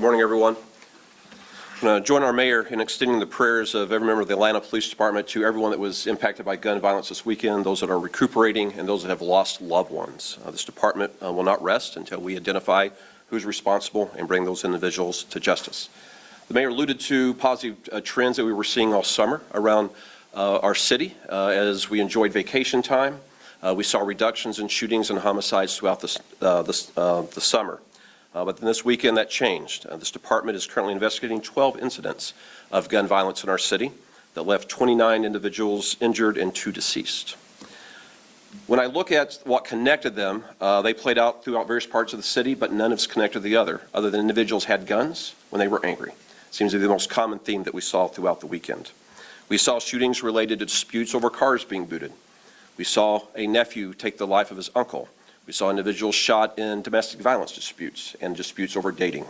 Good morning, everyone. I'm going to join our mayor in extending the prayers of every member of the Atlanta Police Department to everyone that was impacted by gun violence this weekend, those that are recuperating, and those that have lost loved ones. This department will not rest until we identify who's responsible and bring those individuals to justice. The mayor alluded to positive trends that we were seeing all summer around our city as we enjoyed vacation time. We saw reductions in shootings and homicides throughout the summer. But then this weekend that changed. This department is currently investigating 12 incidents of gun violence in our city that left 29 individuals injured and 2 deceased. When I look at what connected them, they played out throughout various parts of the city, but none is connected to the other than individuals had guns when they were angry. Seems to be the most common theme that we saw throughout the weekend. We saw shootings related to disputes over cars being booted. We saw a nephew take the life of his uncle. We saw individuals shot in domestic violence disputes and disputes over dating.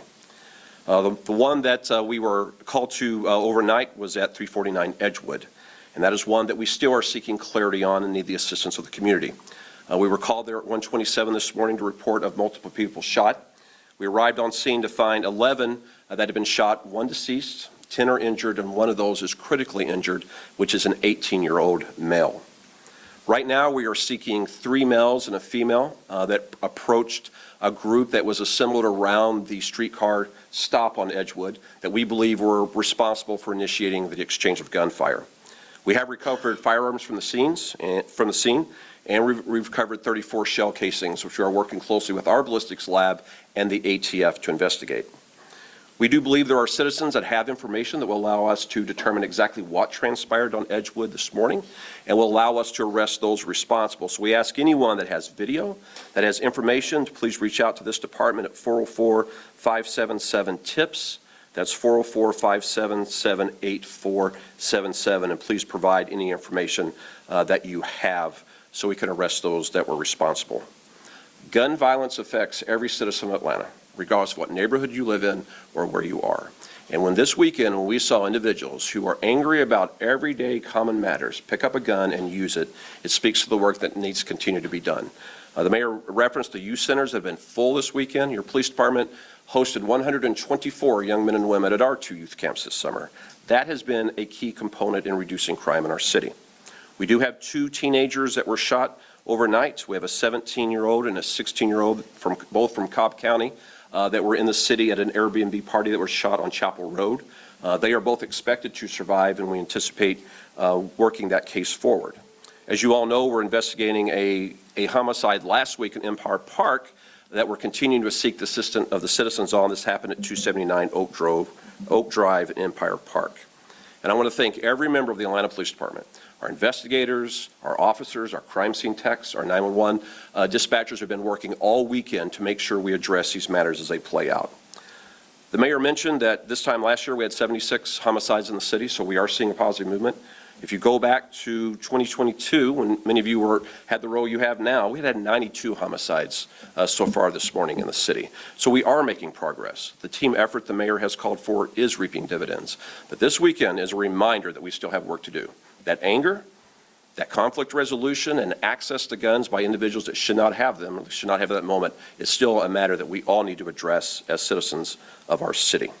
The one that we were called to overnight was at 349 Edgewood, and that is one that we still are seeking clarity on and need the assistance of the community. We were called there at 1:27 this morning to report of multiple people shot. We arrived on scene to find 11 that had been shot, 1 deceased, 10 are injured, and 1 of those is critically injured, which is an 18-year-old male. Right now, we are seeking 3 males and a female that approached a group that was assembled around the streetcar stop on Edgewood that we believe were responsible for initiating the exchange of gunfire. We have recovered firearms from the scene, and we've recovered 34 shell casings, which we are working closely with our ballistics lab and the ATF to investigate. We do believe there are citizens that have information that will allow us to determine exactly what transpired on Edgewood this morning and will allow us to arrest those responsible. So we ask anyone that has video, that has information, to please reach out to this department at 404-577-TIPS. That's 404-577-8477. And please provide any information that you have so we can arrest those that were responsible. Gun violence affects every citizen of Atlanta, regardless of what neighborhood you live in or where you are. And when this weekend, when we saw individuals who are angry about everyday common matters pick up a gun and use it, it speaks to the work that needs to continue to be done. The mayor referenced the youth centers that have been full this weekend. Your police department hosted 124 young men and women at our 2 youth camps this summer. That has been a key component in reducing crime in our city. We do have 2 teenagers that were shot overnight. We have a 17-year-old and a 16-year-old both from Cobb County that were in the city at an Airbnb party that was shot on Chapel Road. They are both expected to survive, and we anticipate working that case forward. As you all know, we're investigating a homicide last week in Empire Park that we're continuing to seek the assistance of the citizens on. This happened at 279 Oak Drive in Empire Park. And I want to thank every member of the Atlanta Police Department, our investigators, our officers, our crime scene techs, our 911 dispatchers have been working all weekend to make sure we address these matters as they play out. The mayor mentioned that this time last year we had 76 homicides in the city, so we are seeing a positive movement. If you go back to 2022, when many of you had the role you have now, we had 92 homicides so far this morning in the city. So we are making progress. The team effort the mayor has called for is reaping dividends. But this weekend is a reminder that we still have work to do. That anger, that conflict resolution, and access to guns by individuals that should not have them, should not have that moment, is still a matter that we all need to address as citizens of our city.